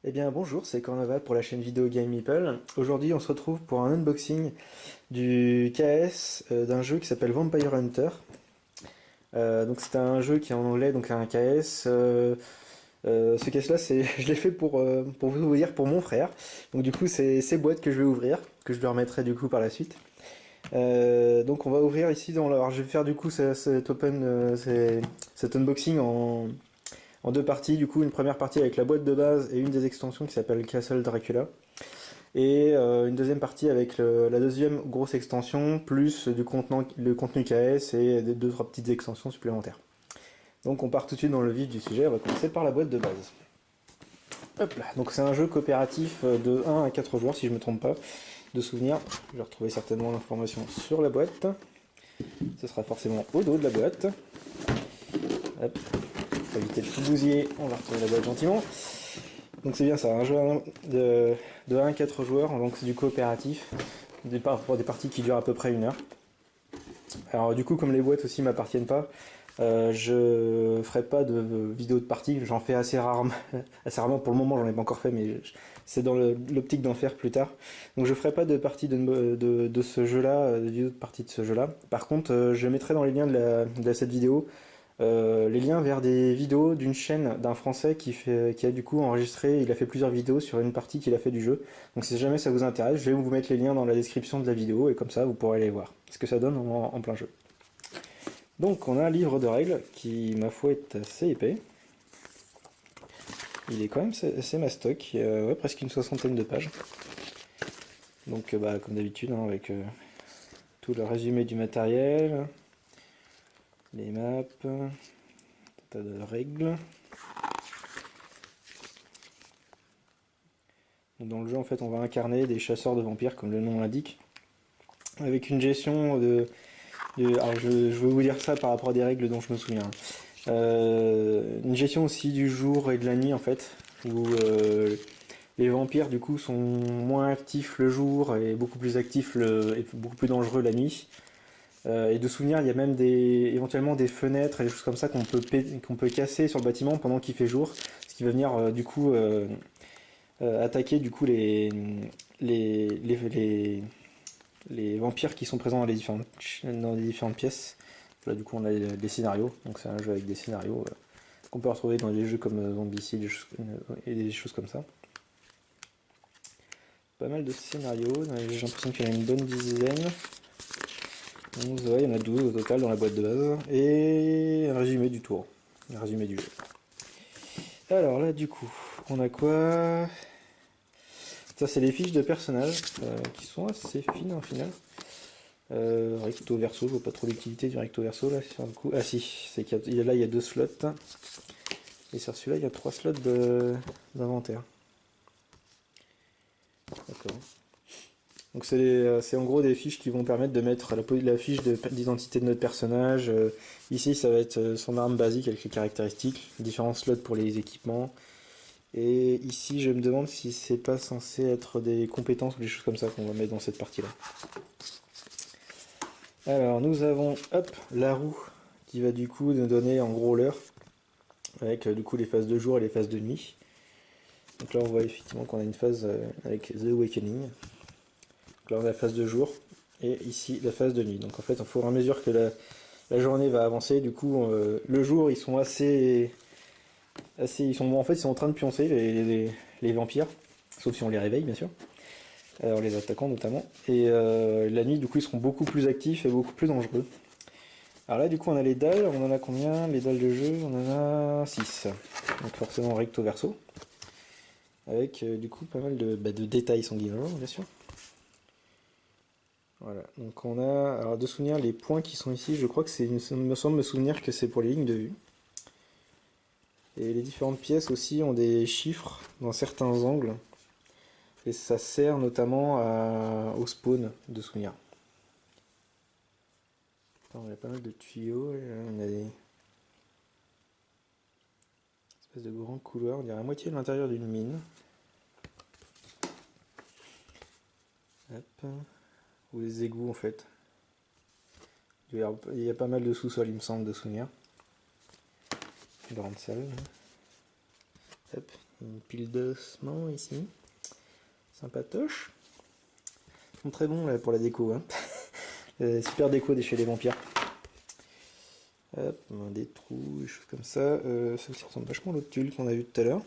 Eh bien bonjour, c'est Cornova pour la chaîne vidéo Game Meeple. Aujourd'hui on se retrouve pour un unboxing du KS d'un jeu qui s'appelle Vampire Hunter. Donc c'est un jeu qui est en anglais, donc un KS. Ce KS là, je l'ai fait pour vous dire pour mon frère. Donc du coup c'est ces boîtes que je vais ouvrir, que je lui remettrai du coup par la suite. Donc on va ouvrir ici alors je vais faire du coup cet unboxing en deux parties, du coup une première partie avec la boîte de base et une des extensions qui s'appelle Castle Dracula. Et une deuxième partie avec la deuxième grosse extension, plus le contenu KS et des deux trois petites extensions supplémentaires. Donc on part tout de suite dans le vif du sujet, on va commencer par la boîte de base. Hop là, donc c'est un jeu coopératif de 1 à 4 joueurs si je ne me trompe pas, de souvenirs. Je vais retrouver certainement l'information sur la boîte. Ce sera forcément au dos de la boîte. Hop, pour éviter le tout bousiller, on va retrouver la boîte gentiment. Donc c'est bien ça, un jeu de 1 à 4 joueurs, donc c'est du coopératif, pour des parties qui durent à peu près 1 heure. Alors du coup, comme les boîtes aussi m'appartiennent pas, je ferai pas de vidéo de partie, j'en fais assez rarement, assez rarement pour le moment, j'en ai pas encore fait, mais c'est dans l'optique d'en faire plus tard. Donc je ferai pas de partie de ce jeu-là, de vidéo de partie de ce jeu-là. Par contre, je mettrai dans les liens de cette vidéo les liens vers des vidéos d'une chaîne d'un Français qui a du coup enregistré, il a fait plusieurs vidéos sur une partie qu'il a fait du jeu. Donc si jamais ça vous intéresse, je vais vous mettre les liens dans la description de la vidéo et comme ça vous pourrez les voir. Ce que ça donne en plein jeu. Donc on a un livre de règles qui, ma foi, est assez épais. Il est quand même assez mastoc, ouais, presque une soixantaine de pages. Donc bah, comme d'habitude, hein, avec tout le résumé du matériel, les maps, un tas de règles. Dans le jeu, en fait, on va incarner des chasseurs de vampires, comme le nom l'indique, avec une gestion alors, je vais vous dire ça par rapport à des règles dont je me souviens. Une gestion aussi du jour et de la nuit, en fait, où les vampires, du coup, sont moins actifs le jour et beaucoup plus actifs et beaucoup plus dangereux la nuit. Et de souvenir, il y a même éventuellement des fenêtres et des choses comme ça qu'on peut casser sur le bâtiment pendant qu'il fait jour, ce qui va venir du coup attaquer du coup les, les, les, les vampires qui sont présents dans les différentes pièces. Là, du coup, on a des scénarios. Donc, c'est un jeu avec des scénarios qu'on peut retrouver dans des jeux comme Zombicide et des choses comme ça. Pas mal de scénarios. J'ai l'impression qu'il y en a une bonne dizaine. 11, ouais, il y en a 12 au total dans la boîte de base. Et un résumé du tour. Un résumé du jeu. Alors là, du coup, on a quoi? Ça, c'est les fiches de personnages qui sont assez fines en final. Recto verso, je vois pas trop l'utilité du recto verso là sur le coup. Ah si, c'est là il y a deux slots. Et sur celui-là il y a trois slots d'inventaire. D'accord. Donc c'est en gros des fiches qui vont permettre de mettre la fiche d'identité de notre personnage. Ici ça va être son arme basique avec les caractéristiques, différents slots pour les équipements. Et ici je me demande si c'est pas censé être des compétences ou des choses comme ça qu'on va mettre dans cette partie-là. Alors nous avons hop la roue qui va du coup nous donner en gros l'heure avec du coup les phases de jour et les phases de nuit. Donc là on voit effectivement qu'on a une phase avec The Awakening. Donc là on a la phase de jour et ici la phase de nuit. Donc en fait au fur et à mesure que la journée va avancer, du coup le jour ils sont assez ils sont en fait ils sont en train de pioncer les vampires, sauf si on les réveille bien sûr. En les attaquant notamment. Et la nuit du coup ils seront beaucoup plus actifs et beaucoup plus dangereux. Alors là, du coup, on a les dalles. On en a combien? Les dalles de jeu, on en a 6. Donc forcément recto verso. Avec du coup pas mal de détails sanguinolents, bien sûr. Voilà. Donc on a, alors de souvenir, les points qui sont ici, je crois que me semble me souvenir que c'est pour les lignes de vue. Et les différentes pièces aussi ont des chiffres dans certains angles. Et ça sert notamment au spawn de souvenir. Alors, on a pas mal de tuyaux. On a des espèces de grands couloirs. On dirait la moitié de l'intérieur d'une mine. Hop. Ou des égouts en fait. Il y a pas mal de sous-sol, il me semble, de souvenir. Grande salle. Hop, une pile d'ossements ici. Sympatoche. Ils sont très bons là, pour la déco. Hein. Super déco chez les vampires. Hop, des trous, des choses comme ça. Ça aussi ressemble vachement à l'autre tulle qu'on a vu tout à l'heure.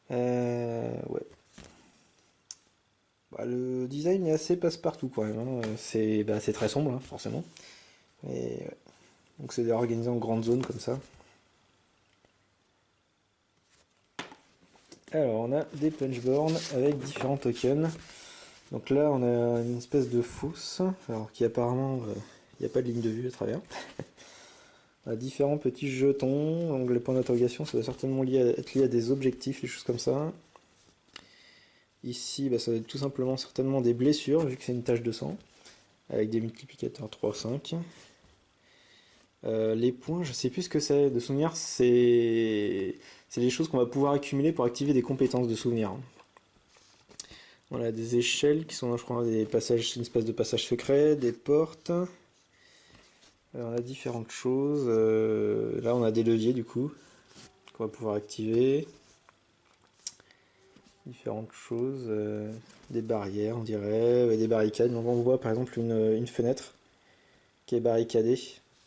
Ouais. Bah, le design est assez passe-partout quand même. Hein. C'est très sombre, hein, forcément. Et, ouais. Donc c'est organisé en grandes zones comme ça. Alors on a des punchboards avec différents tokens. Donc là on a une espèce de fosse, alors qui apparemment il n'y a pas de ligne de vue à travers. On a différents petits jetons, donc les points d'interrogation ça doit certainement être lié à des objectifs, des choses comme ça. Ici ça doit être tout simplement certainement des blessures vu que c'est une tache de sang, avec des multiplicateurs 3, 5. Les points, je sais plus ce que c'est. De souvenir, c'est des choses qu'on va pouvoir accumuler pour activer des compétences de souvenir. Voilà, des échelles qui sont, je crois, des passages, une espèce de passage secret, des portes. On a différentes choses. Là, on a des leviers du coup qu'on va pouvoir activer. Différentes choses, des barrières, on dirait, des barricades. Donc, on voit par exemple une fenêtre qui est barricadée.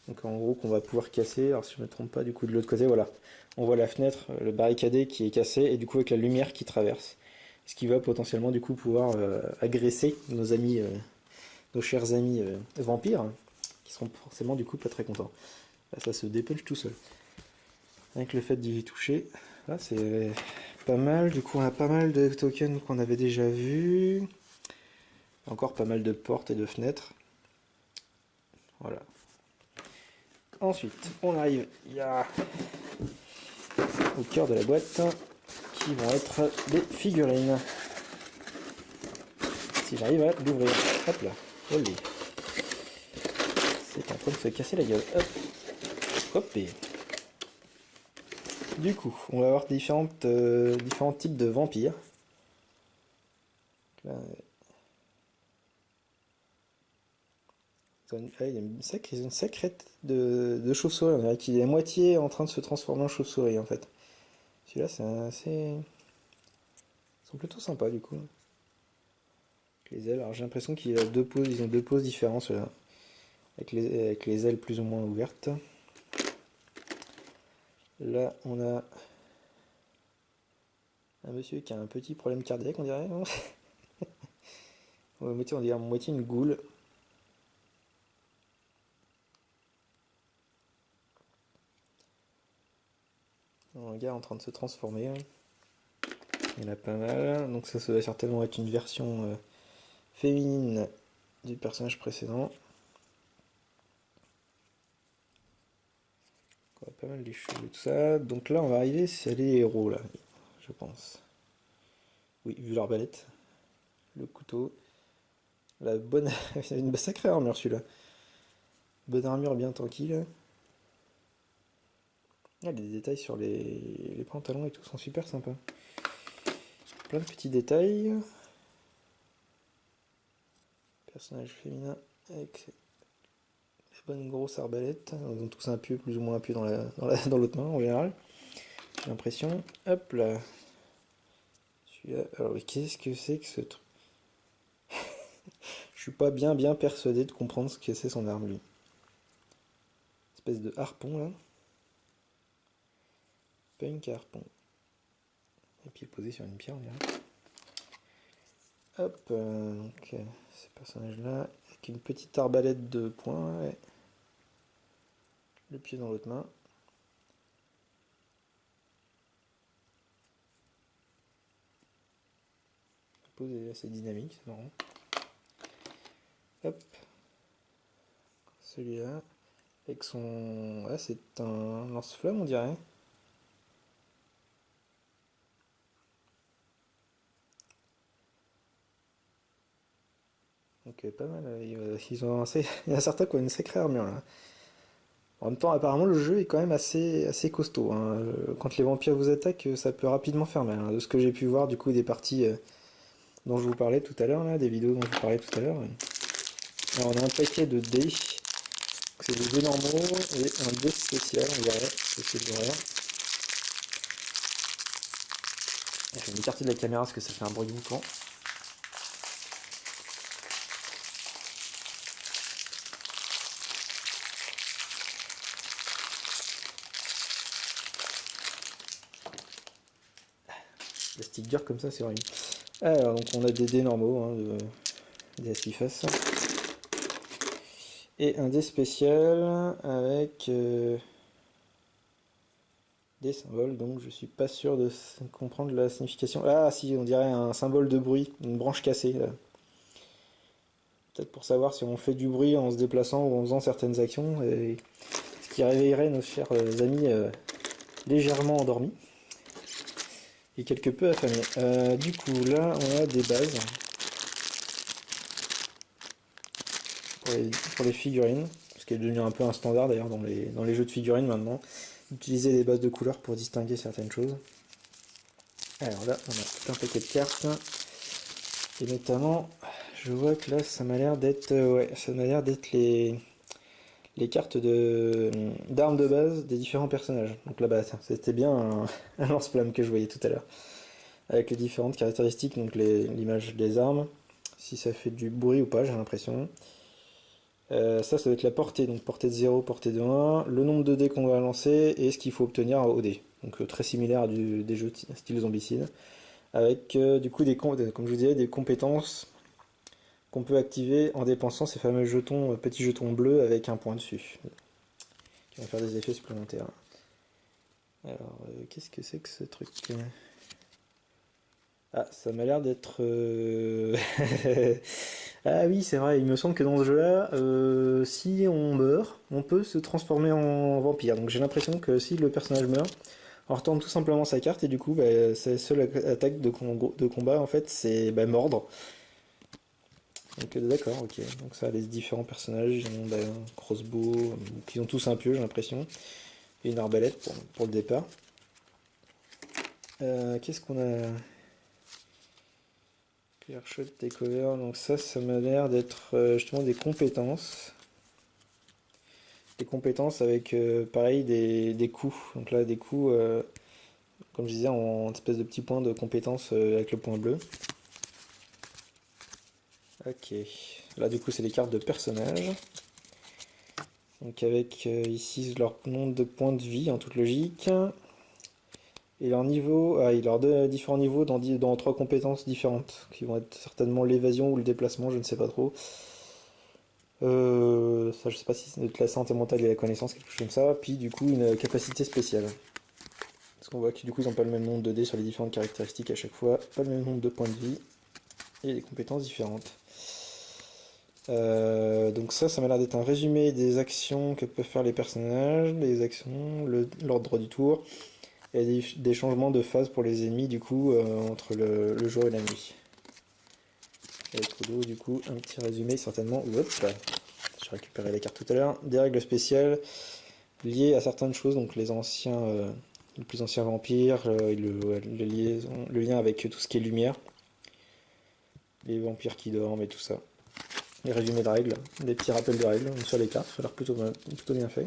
Donc en gros qu'on va pouvoir casser, alors si je ne me trompe pas du coup de l'autre côté, voilà. On voit la fenêtre, le barricadé qui est cassé et du coup avec la lumière qui traverse. Ce qui va potentiellement du coup pouvoir agresser nos amis, nos chers amis vampires, hein, qui seront forcément du coup pas très contents. Là, ça se dépunch tout seul. Avec le fait d'y toucher, là c'est pas mal, du coup on a pas mal de tokens qu'on avait déjà vus. Encore pas mal de portes et de fenêtres. Voilà. Ensuite, on arrive au cœur de la boîte, qui vont être des figurines. Si j'arrive à l'ouvrir, hop là, olé. C'est en train de se casser la gueule, hop, hop et... Du coup, on va avoir différents types de vampires. Là, il y a une sacrée tête de chauve-souris, on dirait qu'il est à moitié en train de se transformer en chauve-souris en fait. Celui-là, c'est assez... Ils sont plutôt sympas du coup. Les ailes, alors j'ai l'impression qu'ils ont deux poses différentes ceux-là. Avec les ailes plus ou moins ouvertes. Là, on a un monsieur qui a un petit problème cardiaque, on dirait. On dirait à moitié une goule. Un gars en train de se transformer. Il y en a pas mal. Donc ça va certainement être une version féminine du personnage précédent. On a pas mal les cheveux et tout ça. Donc là, on va arriver, c'est les héros, là, je pense. Oui, vu l'arbalète. Le couteau. La bonne... C'est une sacrée armure, celui-là. Bonne armure bien tranquille. Ah, les détails sur les pantalons et tout sont super sympas. Plein de petits détails. Personnage féminin avec la bonne grosse arbalète. Ils ont tous un pieu, plus ou moins un pieu dans l'autre main en général. J'ai l'impression. Hop là. Celui-là. Alors, qu'est-ce que c'est que ce truc? Je suis pas bien persuadé de comprendre ce que c'est son arme, lui. Espèce de harpon là. Punk harpon. Et puis posé sur une pierre, on dirait. Hop, donc ce personnage-là, avec une petite arbalète de poing, ouais. Le pied dans l'autre main. La pose est assez dynamique, c'est marrant. Hop. Celui-là, avec son... Ah, c'est un lance-flamme, on dirait. Donc pas mal, ils ont il y en a certains qui ont une sacrée armure là. En même temps, apparemment, le jeu est quand même assez costaud, hein. Quand les vampires vous attaquent, ça peut rapidement faire mal, hein. De ce que j'ai pu voir, du coup, des parties dont je vous parlais tout à l'heure, là, des vidéos dont je vous parlais tout à l'heure. Alors, on a un paquet de dés. C'est des dés normaux et un dé spécial, on dirait. C'est l'horreur. Je vais m'écarter de la caméra parce que ça fait un bruit de boucan. Plastique dur comme ça, c'est horrible. Alors, donc on a des dés normaux, hein, des Astifas. Et un dé spécial avec des symboles, donc je suis pas sûr de comprendre la signification. Ah si, on dirait un symbole de bruit, une branche cassée. Peut-être pour savoir si on fait du bruit en se déplaçant ou en faisant certaines actions, et ce qui réveillerait nos chers amis légèrement endormis et quelque peu affamés. Du coup, là, on a des bases pour les figurines, ce qui est devenu un peu un standard d'ailleurs dans les jeux de figurines maintenant. Utiliser des bases de couleurs pour distinguer certaines choses. Alors là, on a tout un paquet de cartes. Et notamment, je vois que là, ça m'a l'air d'être ouais, ça m'a l'air d'être les cartes d'armes de base des différents personnages. Donc là-bas, c'était bien un lance-flamme que je voyais tout à l'heure. Avec les différentes caractéristiques, donc l'image des armes, si ça fait du bruit ou pas, j'ai l'impression. Ça doit être la portée, donc portée de 0, portée de 1, le nombre de dés qu'on va lancer et ce qu'il faut obtenir au dé. Donc très similaire à des jeux style zombicide. Avec du coup, comme je vous disais, des compétences qu'on peut activer en dépensant ces fameux jetons, petits jetons bleus avec un point dessus, qui vont faire des effets supplémentaires. Alors, qu'est-ce que c'est que ce truc? Ah, ça m'a l'air d'être... Ah oui, c'est vrai, il me semble que dans ce jeu-là, si on meurt, on peut se transformer en vampire. Donc j'ai l'impression que si le personnage meurt, on retourne tout simplement sa carte et du coup, bah, sa seule attaque de combat, en fait, c'est bah, mordre. Donc d'accord, ok. Donc ça, les différents personnages, ils ont bah, un crossbow, qui ont tous un pieu, j'ai l'impression, et une arbalète pour le départ. Qu'est-ce qu'on a? Clear shot, takeover, donc ça m'a l'air d'être justement des compétences. Des compétences avec pareil des coups. Donc là, des coups, comme je disais, en espèce de petits points de compétences avec le point bleu. Ok. Là, du coup, c'est les cartes de personnages. Donc avec ici leur nombre de points de vie en toute logique. Et leur niveau, il leur deux différents niveaux dans trois compétences différentes, qui vont être certainement l'évasion ou le déplacement, je ne sais pas trop. Ça, je sais pas si c'est la santé mentale et la connaissance, quelque chose comme ça. Puis du coup, une capacité spéciale. Parce qu'on voit que du coup, ils n'ont pas le même nombre de dés sur les différentes caractéristiques à chaque fois, pas le même nombre de points de vie, et des compétences différentes. Donc ça m'a l'air d'être un résumé des actions que peuvent faire les personnages, les actions, l'ordre du tour, et des changements de phase pour les ennemis, du coup, entre le jour et la nuit. Avec au dos, du coup, un petit résumé, certainement. Hop, j'ai récupéré les cartes tout à l'heure. Des règles spéciales liées à certaines choses, donc les plus anciens vampires, le lien avec tout ce qui est lumière, les vampires qui dorment et tout ça. Les résumés de règles, des petits rappels de règles sur les cartes, ça a l'air plutôt bien fait.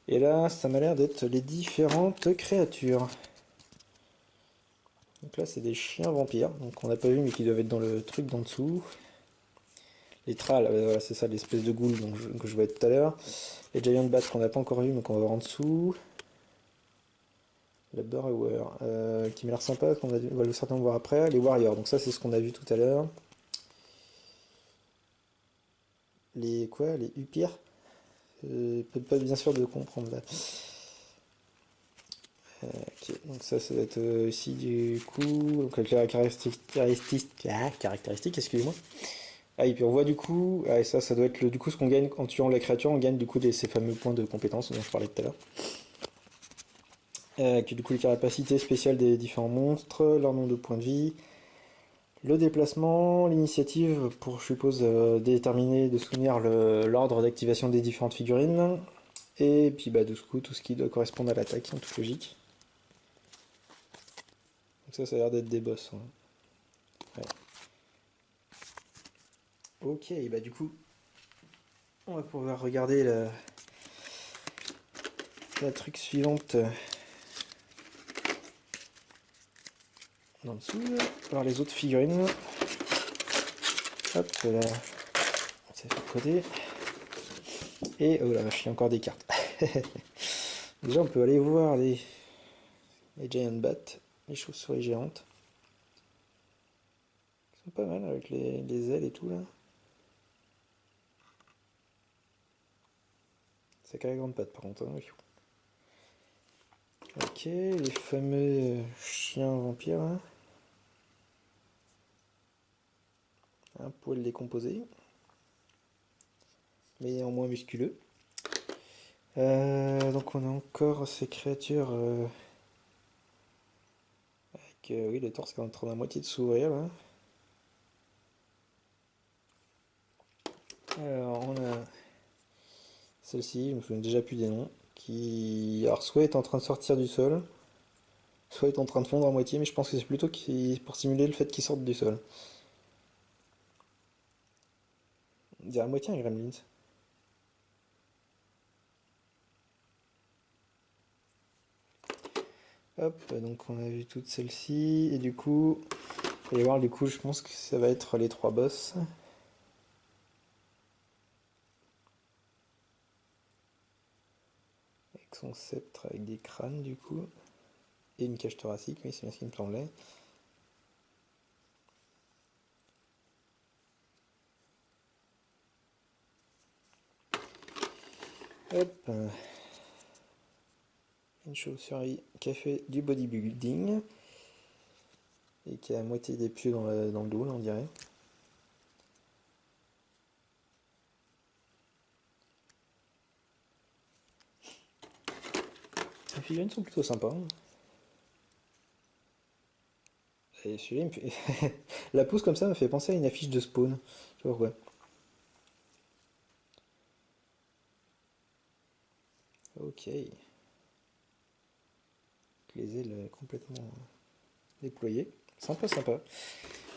Et là, ça m'a l'air d'être les différentes créatures. Donc là, c'est des chiens vampires, donc on n'a pas vu, mais qui doivent être dans le truc d'en dessous. Les trals, voilà, c'est ça, l'espèce de ghoul que je voyais tout à l'heure. Les giant bats qu'on n'a pas encore vu, donc on va voir en dessous. La Burrower, qui m'a l'air sympa, on va certainement voir après. Les warriors, donc ça, c'est ce qu'on a vu tout à l'heure. Les quoi? Les Upir? Peut-être pas bien sûr de comprendre là. Ok, donc ça va être aussi du coup, donc avec les caractéristiques, excusez-moi. Ah, et puis on voit du coup, et ça doit être du coup ce qu'on gagne en tuant la créature, on gagne du coup ces fameux points de compétence dont je parlais tout à l'heure. Avec du coup les capacités spéciales des différents monstres, leur nombre de points de vie, le déplacement, l'initiative pour, je suppose, déterminer, de soutenir l'ordre d'activation des différentes figurines, et puis bah, du coup tout ce qui doit correspondre à l'attaque en toute logique. Donc ça a l'air d'être des boss. Hein. Ouais. Ok, et bah du coup, on va pouvoir regarder la truc suivante. en dessous. Alors les autres figurines. Hop là, ça fait coder. Et oh la vache, il y a encore des cartes. Déjà on peut aller voir les Giant Bat, les chauves-souris géantes. Ils sont pas mal avec les ailes et tout là. C'est carré grande patte par contre. Hein. Ok, les fameux chiens vampires. Hein. Un poil décomposé. Mais néanmoins musculeux. Donc on a encore ces créatures avec oui, le torse qui est en train de moitié de s'ouvrir là. Alors on a celle-ci, je me souviens déjà plus des noms, qui alors soit est en train de sortir du sol, soit est en train de fondre à moitié, mais je pense que c'est plutôt pour simuler le fait qu'ils sortent du sol. On dirait à moitié un Gremlins. Hop, donc on a vu toutes celles-ci, et du coup, vous allez voir, du coup, je pense que ça va être les 3 boss. Avec son sceptre, avec des crânes, du coup, et une cage thoracique, oui, c'est bien ce qui me semblait. Hop, une chauve-souris qui a fait du bodybuilding, et qui a à moitié des pieux dans le dos, là, on dirait. Les figurines sont plutôt sympas. Hein. Et celui-là, la pose comme ça me fait penser à une affiche de Spawn. Je sais pas pourquoi. Ok. Les ailes complètement déployées. Sympa, sympa.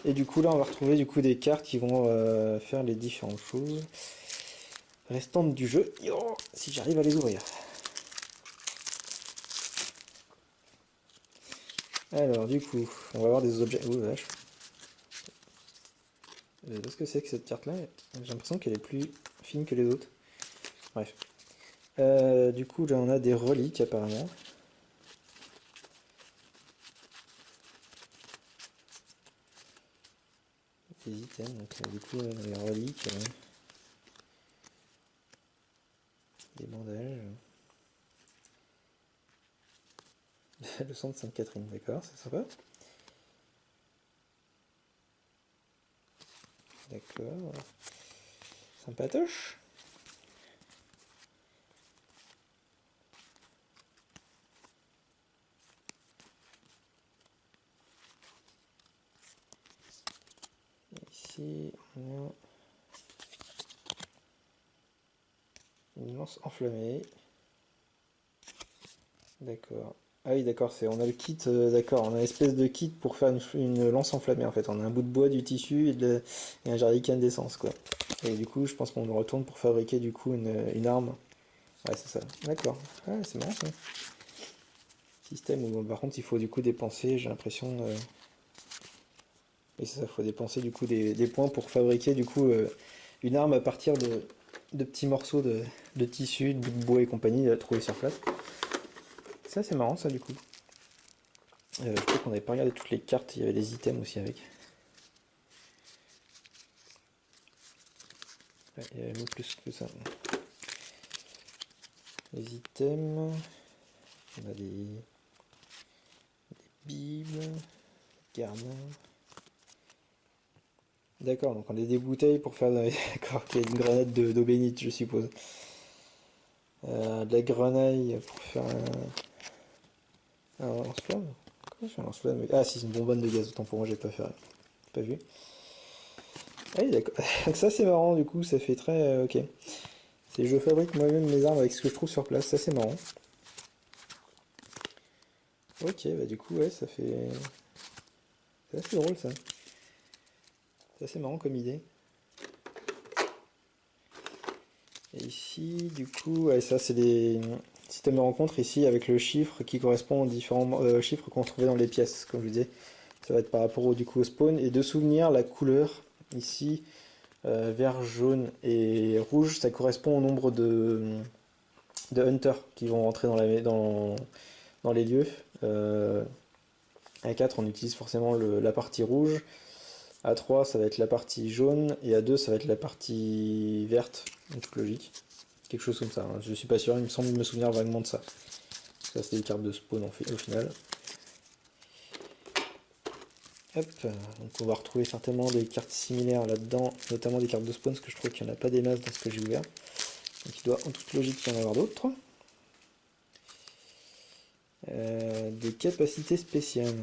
Et du coup, là, on va retrouver du coup des cartes qui vont faire les différentes choses restantes du jeu. Yo, si j'arrive à les ouvrir. Alors, du coup, on va avoir des objets. Oh vache. Qu'est-ce que c'est que cette carte-là? J'ai l'impression qu'elle est plus fine que les autres. Bref. Du coup, là, on a des reliques apparemment. Des items, donc du coup, les reliques, des bandages. Le sang de Sainte-Catherine, d'accord, c'est sympa. D'accord. Sympatoche. Ici, on a une lance enflammée. D'accord. Ah oui, d'accord, on a le kit, d'accord, on a une espèce de kit pour faire une lance enflammée en fait. On a un bout de bois, du tissu et un jerrycan d'essence quoi. Et du coup, je pense qu'on le retourne pour fabriquer du coup une arme. Ouais, c'est ça. D'accord. Ouais, c'est marrant ça. Système où par contre il faut du coup dépenser, j'ai l'impression. Et c'est ça, il faut dépenser du coup des points pour fabriquer du coup une arme à partir de petits morceaux de tissu, de bouts de bois et compagnie à trouver sur place. Ça c'est marrant ça du coup. Je crois qu'on n'avait pas regardé toutes les cartes, il y avait des items aussi avec. Ouais, il y avait même plus que ça. Les items. On a des bibles, garnins. D'accord, donc on a des bouteilles pour faire d'accord, qu'il y a une grenade d'eau bénite, je suppose. De la grenaille pour faire un lance-flamme. Comment je fais un lance-flamme? Ah si, c'est une bonbonne de gaz, autant pour moi, j'ai pas vu. Ah oui, d'accord. Donc ça c'est marrant, du coup, ça fait très... ok. C'est je fabrique moi-même mes armes avec ce que je trouve sur place, ça c'est marrant. Ok, bah du coup, ouais, ça fait... C'est assez drôle ça. C'est assez marrant comme idée. Et ici, du coup, ouais, ça c'est des systèmes de rencontre ici avec le chiffre qui correspond aux différents chiffres qu'on trouvait dans les pièces, comme je vous disais. Ça va être par rapport du coup au spawn. Et de souvenir, la couleur ici, vert, jaune et rouge, ça correspond au nombre de hunters qui vont rentrer dans les lieux. À 4, on utilise forcément la partie rouge. À 3, ça va être la partie jaune. Et à 2, ça va être la partie verte. En toute logique. Quelque chose comme ça. Hein. Je suis pas sûr, il me semble me souvenir vaguement de ça. Ça, c'est des cartes de spawn au final. Hop, donc on va retrouver certainement des cartes similaires là-dedans, notamment des cartes de spawn, parce que je trouve qu'il n'y en a pas des masses dans ce que j'ai ouvert. Donc il doit en toute logique y en avoir d'autres. Des capacités spéciales.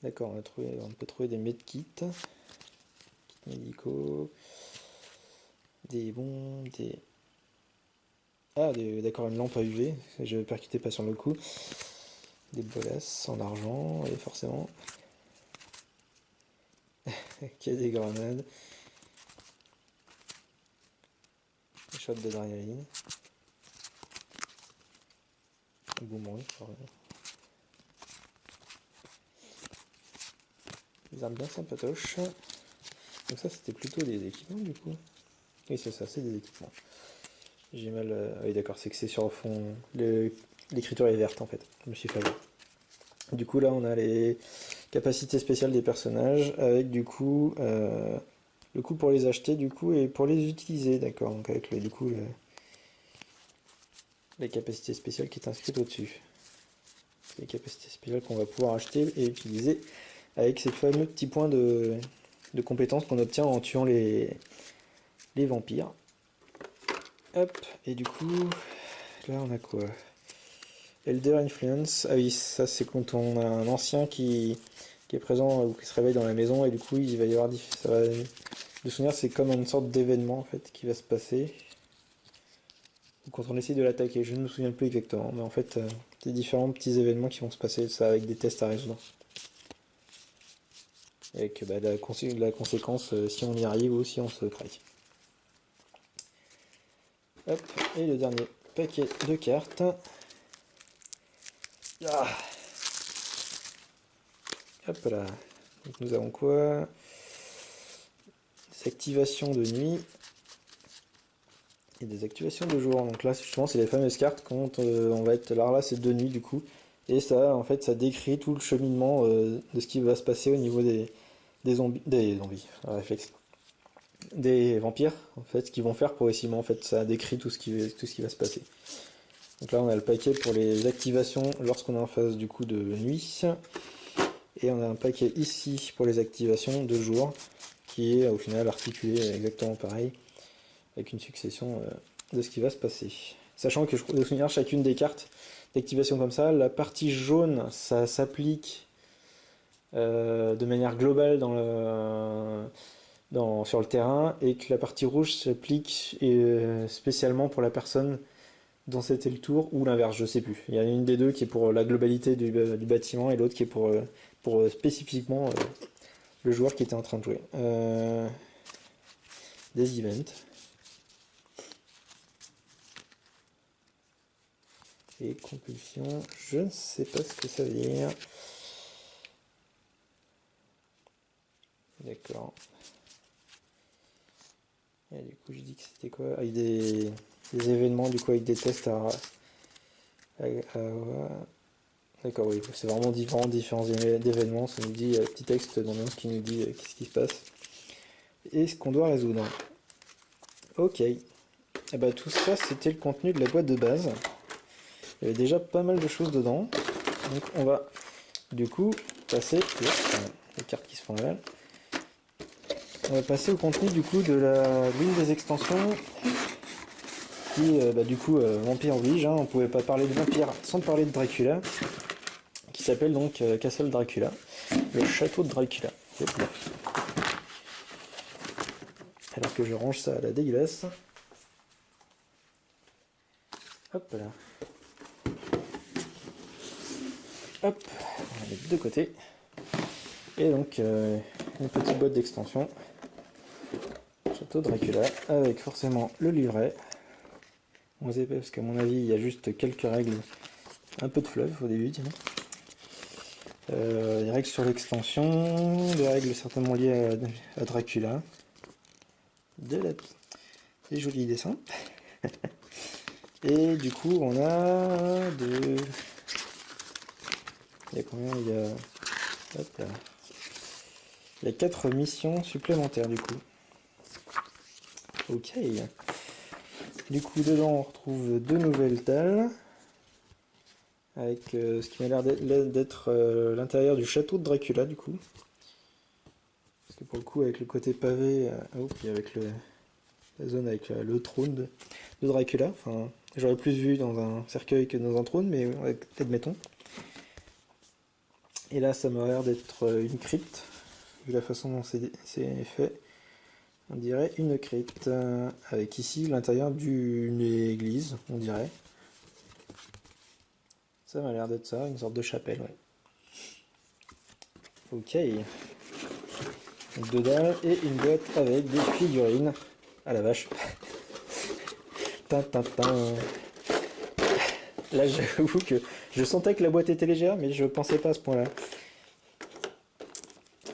D'accord, on peut trouver des medkits, kits médicaux, des bons, des... Ah, d'accord, une lampe à UV, je percutais pas sur le coup. Des bolasses en argent, et forcément. Qu'il y a des grenades. Des shots d'adrénaline. Un boomerang, des armes bien sympatoches. Donc ça, c'était plutôt des équipements du coup. Oui, c'est ça, c'est des équipements. J'ai mal... Oui, d'accord, c'est que c'est sur le fond... L'écriture est verte en fait. Je me suis fait avoir. Du coup, là, on a les capacités spéciales des personnages avec du coup le coût pour les acheter du coup et pour les utiliser. D'accord, donc avec du coup les capacités spéciales qui est inscrite au-dessus. Les capacités spéciales qu'on va pouvoir acheter et utiliser avec ces fameux petits points de compétences qu'on obtient en tuant les vampires. Hop, et du coup, là on a quoi? Elder Influence. Ah oui, ça c'est quand on a un ancien qui est présent ou qui se réveille dans la maison et du coup il va y avoir ça va, de souvenir, c'est comme une sorte d'événement en fait qui va se passer quand on essaie de l'attaquer. Je ne me souviens plus exactement, mais en fait c'est différents petits événements qui vont se passer, ça avec des tests à résoudre. Et avec la conséquence si on y arrive ou si on se craque. Hop, et le dernier paquet de cartes. Ah. Hop là. Donc nous avons quoi? Des activations de nuit et des activations de jour. Donc là justement c'est les fameuses cartes quand on va être là c'est de nuit du coup. Et ça en fait ça décrit tout le cheminement de ce qui va se passer au niveau des zombies. Réflexe. Des vampires en fait, ce qu'ils vont faire progressivement en fait, ça décrit tout ce qui va se passer. Donc là on a le paquet pour les activations lorsqu'on est en phase du coup de nuit. Et on a un paquet ici pour les activations de jour, qui est au final articulé exactement pareil, avec une succession de ce qui va se passer. Sachant que je de souvenir chacune des cartes d'activation comme ça, la partie jaune ça s'applique de manière globale sur le terrain, et que la partie rouge s'applique spécialement pour la personne dont c'était le tour, ou l'inverse, je sais plus. Il y en a une des deux qui est pour la globalité du bâtiment et l'autre qui est pour spécifiquement le joueur qui était en train de jouer. Des events. Et compulsion, je ne sais pas ce que ça veut dire. D'accord. Et du coup, j'ai dit que c'était quoi? Avec des événements, du coup, avec des tests D'accord, oui, c'est vraiment différents événements. Ça nous dit petit texte dans le qui nous dit qu'est-ce qui se passe et ce qu'on doit résoudre. Ok. Et bah, tout ça, c'était le contenu de la boîte de base. Il y avait déjà pas mal de choses dedans. Donc on va du coup passer les cartes qui se font là. On va passer au contenu du coup de l'une des extensions qui du coup Vampire oblige, hein, on pouvait pas parler de Vampire sans parler de Dracula, qui s'appelle donc Castle Dracula, le château de Dracula. Alors que je range ça à la dégueulasse. Hop là. Hop, on va mettre de côté. Et donc une petite boîte d'extension. Château Dracula, avec forcément le livret. moins épais parce qu'à mon avis il y a juste quelques règles, un peu de fluff au début, tiens. Des règles sur l'extension, des règles certainement liées à Dracula, des jolis dessins. Et du coup on a de... Il y a combien? Il y a... Hop là. Il y a 4 missions supplémentaires du coup. Ok. Du coup dedans on retrouve 2 nouvelles dalles. Avec ce qui m'a l'air d'être l'intérieur du château de Dracula du coup. Parce que pour le coup avec le côté pavé, et avec la zone avec le trône de Dracula, enfin j'aurais plus vu dans un cercueil que dans un trône, mais admettons. Et là ça m'a l'air d'être une crypte, vu la façon dont c'est fait. On dirait une crypte, avec ici l'intérieur d'une église, on dirait. Ça m'a l'air d'être ça, une sorte de chapelle, ouais. Ok. Donc 2 dalles et une boîte avec des figurines. Ah la vache. Tintintin. Là j'avoue que je sentais que la boîte était légère, mais je pensais pas à ce point-là.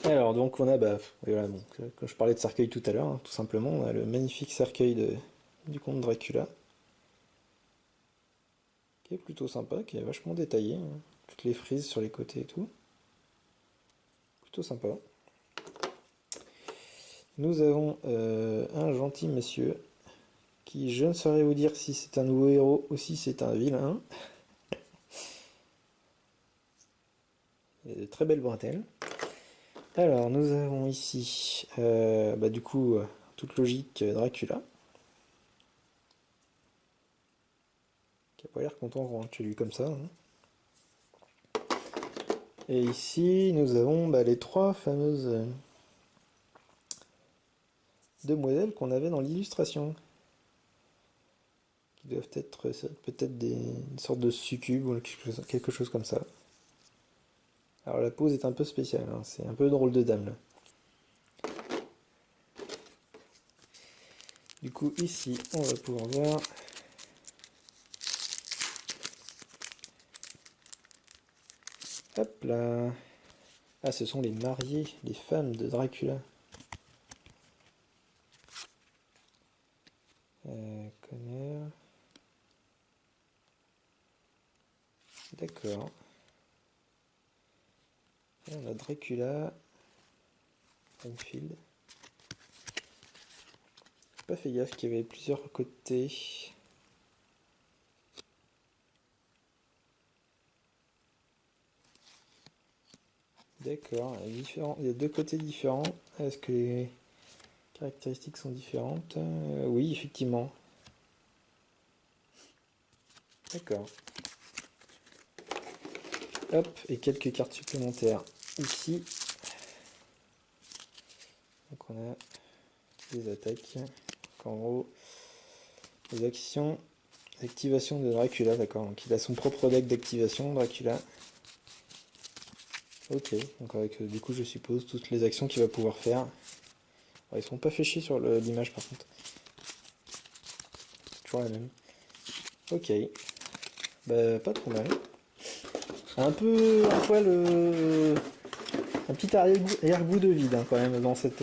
Alors donc on a, voilà, donc, comme je parlais de cercueil tout à l'heure, hein, tout simplement, on a le magnifique cercueil du comte Dracula. Qui est plutôt sympa, qui est vachement détaillé, hein. Toutes les frises sur les côtés et tout. Plutôt sympa. Nous avons un gentil monsieur qui, je ne saurais vous dire si c'est un nouveau héros ou si c'est un vilain. Il y a de très belles bretelles. Alors nous avons ici, du coup, toute logique, Dracula. Qui a pas l'air content quand tu lui comme ça, hein. Et ici nous avons les 3 fameuses demoiselles qu'on avait dans l'illustration. Qui doivent être peut-être une sorte de succube ou quelque chose comme ça. Alors la pose est un peu spéciale, hein, c'est un peu drôle de dame là. Du coup ici on va pouvoir voir hop là. Ah, ce sont les mariés, les femmes de Dracula. Connor. D'accord. Et on a Dracula. Enfield. J'ai pas fait gaffe qu'il y avait plusieurs côtés. D'accord, il y a 2 côtés différents. Est-ce que les caractéristiques sont différentes? Oui, effectivement. D'accord. Hop, et quelques cartes supplémentaires ici. Donc on a des attaques. Donc en gros, les actions, l'activation de Dracula, d'accord. Donc il a son propre deck d'activation, Dracula. Ok, donc avec du coup je suppose toutes les actions qu'il va pouvoir faire. Alors, ils sont pas fait chier sur l'image par contre. Toujours la même. Ok. Pas trop mal. Un poil, un petit arrière-goût de vide hein, quand même dans cette.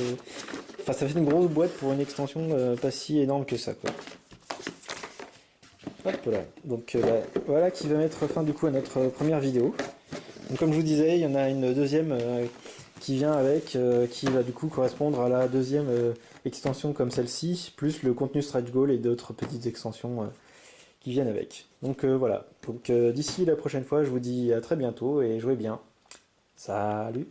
Enfin, ça fait une grosse boîte pour une extension pas si énorme que ça, quoi. Hop là. Donc voilà qui va mettre fin du coup à notre première vidéo. Donc comme je vous disais, il y en a une deuxième qui vient avec, qui va du coup correspondre à la deuxième extension comme celle-ci, plus le contenu stretch goal et d'autres petites extensions qui viennent avec. Donc voilà. Donc d'ici la prochaine fois, je vous dis à très bientôt et jouez bien. Salut!